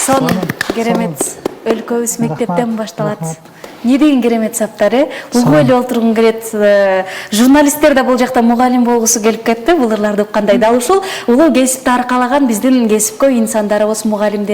Сон керемет өлкөбүз мектептен башталат. Не деген керемет саптары. Угу эле олтургун келет. Журналисттер да бул жакта мугалим болгусу келип кетти. Буларды уккандай дал ушул улуу кесипти аркалаган биздин кесипкөй инсандарыбыз мугалимдер.